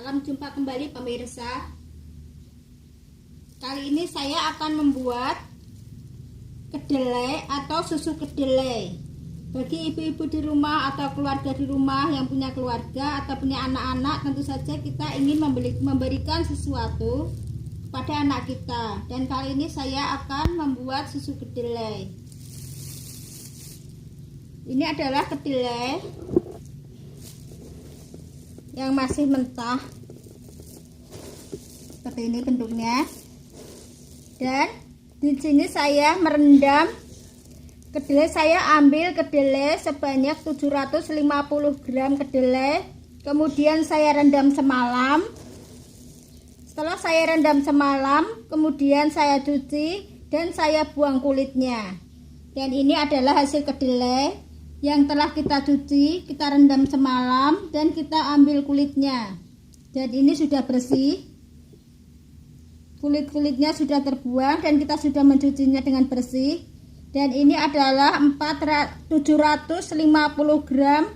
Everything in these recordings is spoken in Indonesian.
Salam jumpa kembali pemirsa. Kali ini saya akan membuat kedelai atau susu kedelai. Bagi ibu-ibu di rumah atau keluarga di rumah yang punya keluarga atau punya anak-anak, tentu saja kita ingin memberikan sesuatu kepada anak kita. Dan kali ini saya akan membuat susu kedelai. Ini adalah kedelai yang masih mentah, seperti ini bentuknya. Dan di sini saya merendam kedelai. Saya ambil kedelai sebanyak 750 gram kedelai, kemudian saya rendam semalam. Setelah saya rendam semalam, kemudian saya cuci dan saya buang kulitnya. Dan ini adalah hasil kedelai yang telah kita cuci, kita rendam semalam, dan kita ambil kulitnya. Dan ini sudah bersih, kulit-kulitnya sudah terbuang dan kita sudah mencucinya dengan bersih. Dan ini adalah 750 gram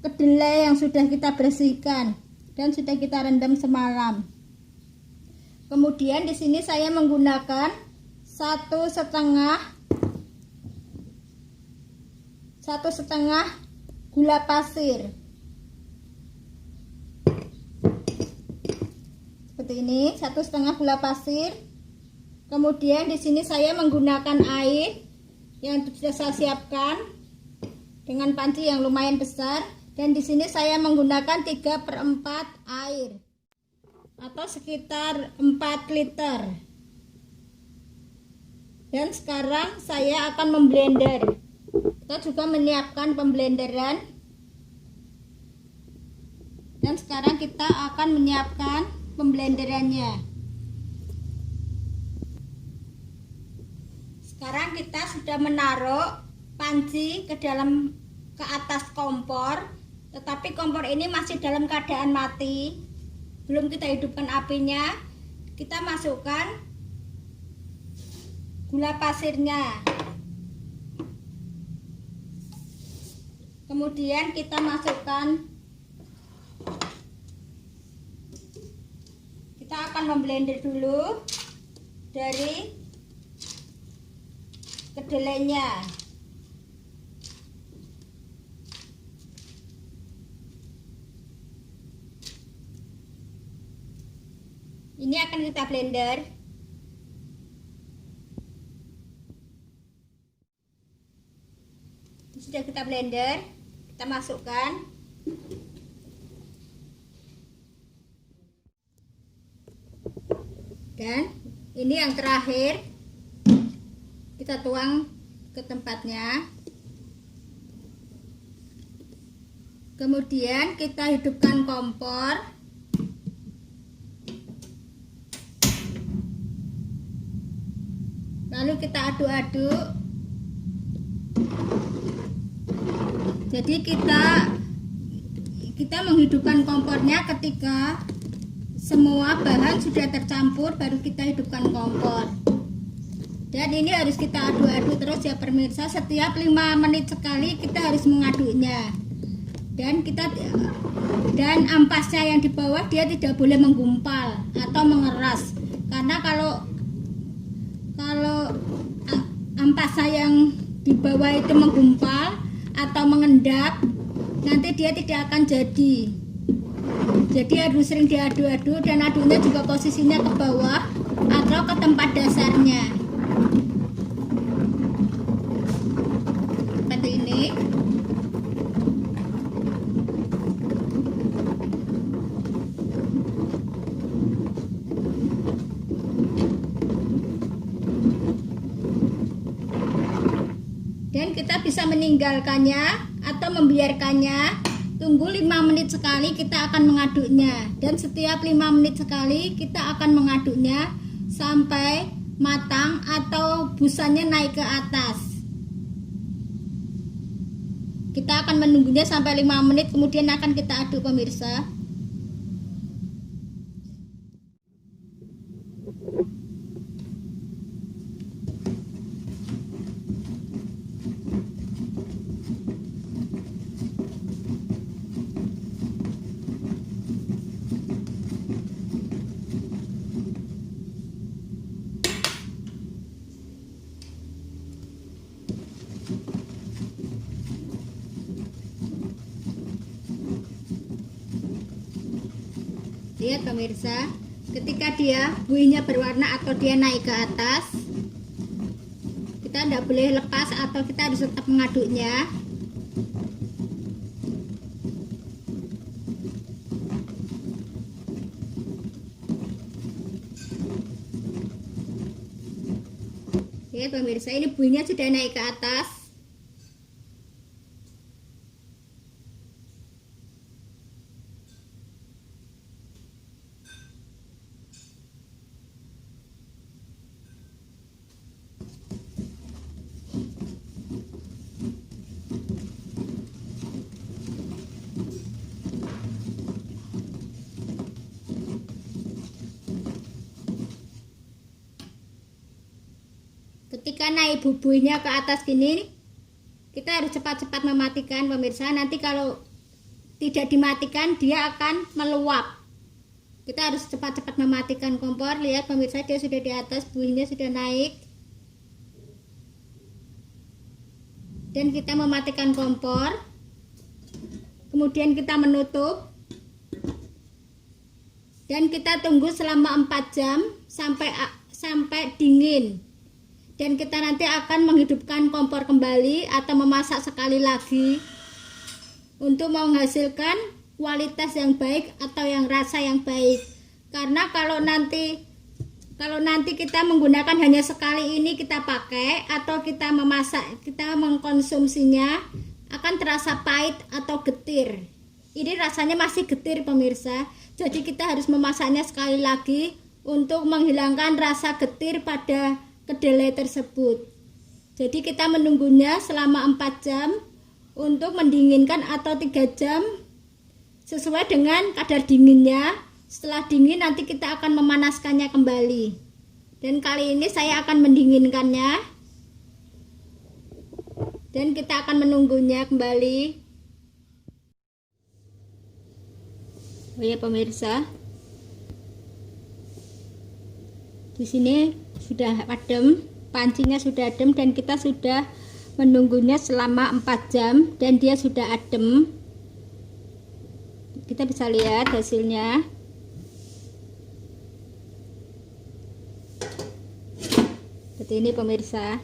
kedelai yang sudah kita bersihkan dan sudah kita rendam semalam. Kemudian di sini saya menggunakan satu setengah gula pasir, seperti ini, 1,5 gula pasir. Kemudian di sini saya menggunakan air yang sudah saya siapkan dengan panci yang lumayan besar, dan di sini saya menggunakan 3/4 air atau sekitar 4 liter. Dan sekarang saya akan memblender. Kita juga menyiapkan pemblenderan, dan sekarang kita akan menyiapkan pemblenderannya. Sekarang kita sudah menaruh panci ke atas kompor, tetapi kompor ini masih dalam keadaan mati, belum kita hidupkan apinya. Kita masukkan gula pasirnya, kemudian kita masukkan, kita akan memblender dulu dari kedelainya. Ini akan kita blender. Sudah kita blender, kita masukkan. Dan ini yang terakhir, kita tuang ke tempatnya. Kemudian kita hidupkan kompor. Lalu kita aduk-aduk. Jadi kita menghidupkan kompornya ketika semua bahan sudah tercampur, baru kita hidupkan kompor. Dan ini harus kita aduk-aduk terus ya pemirsa. Setiap 5 menit sekali kita harus mengaduknya. Dan ampasnya yang di bawah dia tidak boleh menggumpal atau mengeras. Karena kalau ampasnya yang di bawah itu menggumpal atau mengendap, nanti dia tidak akan jadi. Jadi harus sering diaduk-aduk, dan aduknya juga posisinya ke bawah atau ke tempat dasarnya, seperti ini. Dan kita bisa meninggalkannya atau membiarkannya. Tunggu 5 menit sekali kita akan mengaduknya. Dan setiap 5 menit sekali kita akan mengaduknya sampai matang atau busanya naik ke atas. Kita akan menunggunya sampai 5 menit, kemudian akan kita aduk pemirsa. Lihat pemirsa, ketika dia buihnya berwarna atau dia naik ke atas, kita tidak boleh lepas atau kita harus tetap mengaduknya. Lihat pemirsa, ini buihnya sudah naik ke atas. Ketika naik bubuinya ke atas gini, kita harus cepat-cepat mematikan pemirsa. Nanti kalau tidak dimatikan dia akan meluap. Kita harus cepat-cepat mematikan kompor. Lihat pemirsa, dia sudah di atas, buihnya sudah naik. Dan kita mematikan kompor. Kemudian kita menutup. Dan kita tunggu selama 4 jam sampai dingin. Dan kita nanti akan menghidupkan kompor kembali atau memasak sekali lagi untuk menghasilkan kualitas yang baik atau yang rasa yang baik. Karena kalau nanti kita menggunakan hanya sekali ini kita pakai atau kita memasak, kita mengkonsumsinya akan terasa pahit atau getir. Ini rasanya masih getir pemirsa. Jadi kita harus memasaknya sekali lagi untuk menghilangkan rasa getir pada kedelai tersebut. Jadi kita menunggunya selama 4 jam untuk mendinginkan atau 3 jam sesuai dengan kadar dinginnya. Setelah dingin nanti kita akan memanaskannya kembali. Dan kali ini saya akan mendinginkannya. Dan kita akan menunggunya kembali. Oh ya pemirsa, di sini sudah adem, pancinya sudah adem dan kita sudah menunggunya selama 4 jam dan dia sudah adem. Kita bisa lihat hasilnya. Seperti ini pemirsa.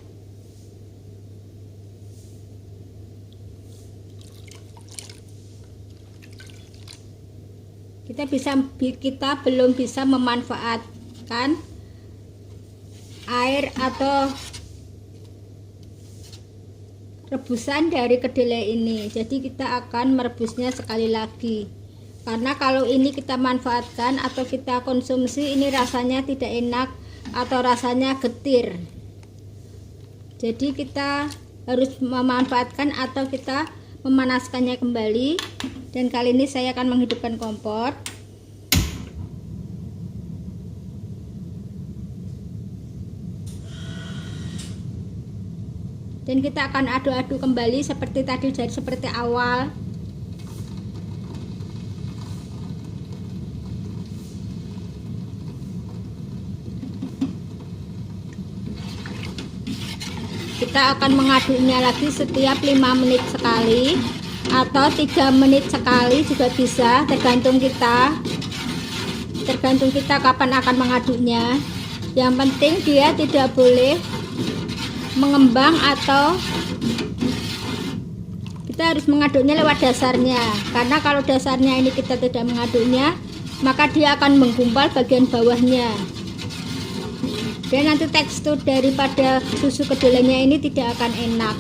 Kita belum bisa memanfaatkan air atau rebusan dari kedelai ini. Jadi kita akan merebusnya sekali lagi. Karena kalau ini kita manfaatkan atau kita konsumsi, ini rasanya tidak enak atau rasanya getir. Jadi kita harus memanfaatkan atau kita memanaskannya kembali. Dan kali ini saya akan menghidupkan kompor. Dan kita akan aduk-aduk kembali seperti tadi, jadi seperti awal. Kita akan mengaduknya lagi setiap 5 menit sekali atau 3 menit sekali juga bisa, tergantung kita kapan akan mengaduknya. Yang penting dia tidak boleh mengembang atau kita harus mengaduknya lewat dasarnya. Karena kalau dasarnya ini kita tidak mengaduknya, maka dia akan menggumpal bagian bawahnya. Dan nanti tekstur daripada susu kedelainya ini tidak akan enak.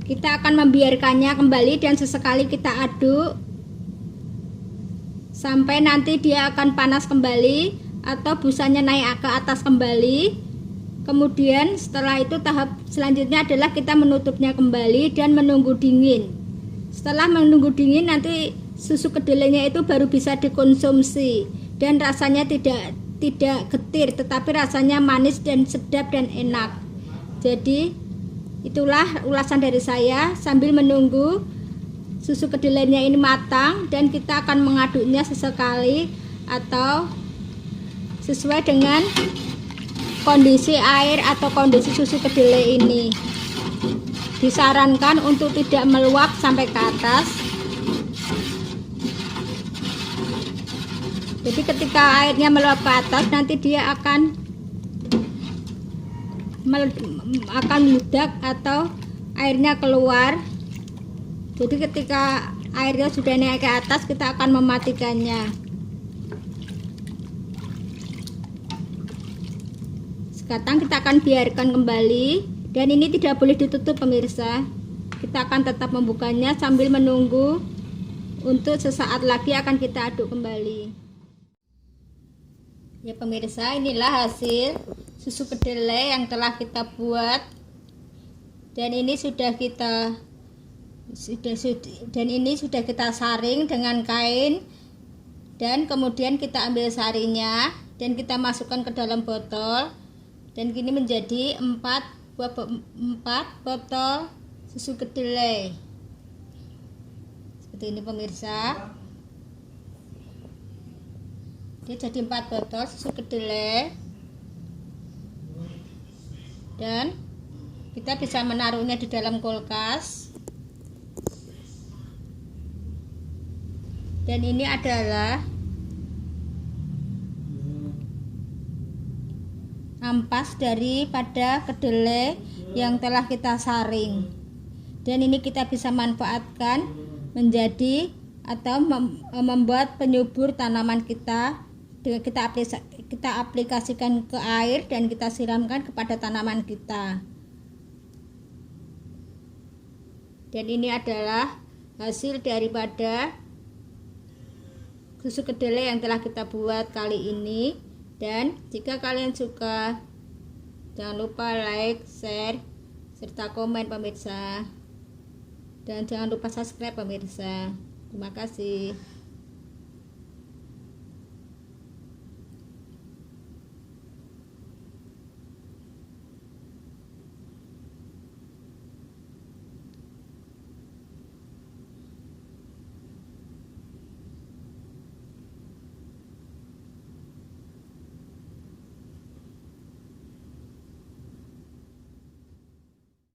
Kita akan membiarkannya kembali dan sesekali kita aduk sampai nanti dia akan panas kembali atau busanya naik ke atas kembali. Kemudian setelah itu tahap selanjutnya adalah kita menutupnya kembali dan menunggu dingin Setelah menunggu dingin, nanti susu kedelainya itu baru bisa dikonsumsi dan rasanya tidak getir, tetapi rasanya manis dan sedap dan enak. Jadi itulah ulasan dari saya sambil menunggu susu kedelainya ini matang, dan kita akan mengaduknya sesekali atau sesuai dengan kondisi air atau kondisi susu kedelai ini. Disarankan untuk tidak meluap sampai ke atas. Jadi ketika airnya meluap ke atas, nanti dia akan meledak atau airnya keluar. Jadi ketika airnya sudah naik ke atas, kita akan mematikannya. Sekarang kita akan biarkan kembali. Dan ini tidak boleh ditutup pemirsa. Kita akan tetap membukanya sambil menunggu. Untuk sesaat lagi akan kita aduk kembali. Ya pemirsa, inilah hasil susu kedelai yang telah kita buat. Dan ini sudah kita saring dengan kain. Dan kemudian kita ambil sarinya dan kita masukkan ke dalam botol. Dan kini menjadi 4 botol susu kedelai seperti ini pemirsa. Dia jadi 4 botol susu kedelai, dan kita bisa menaruhnya di dalam kulkas. Dan ini adalah ampas daripada kedelai yang telah kita saring. Dan ini kita bisa manfaatkan menjadi atau membuat penyubur tanaman kita. Kita aplikasikan ke air dan kita siramkan kepada tanaman kita. Dan ini adalah hasil daripada susu kedelai yang telah kita buat kali ini. Dan jika kalian suka, jangan lupa like, share, serta komen pemirsa. Dan jangan lupa subscribe pemirsa. Terima kasih.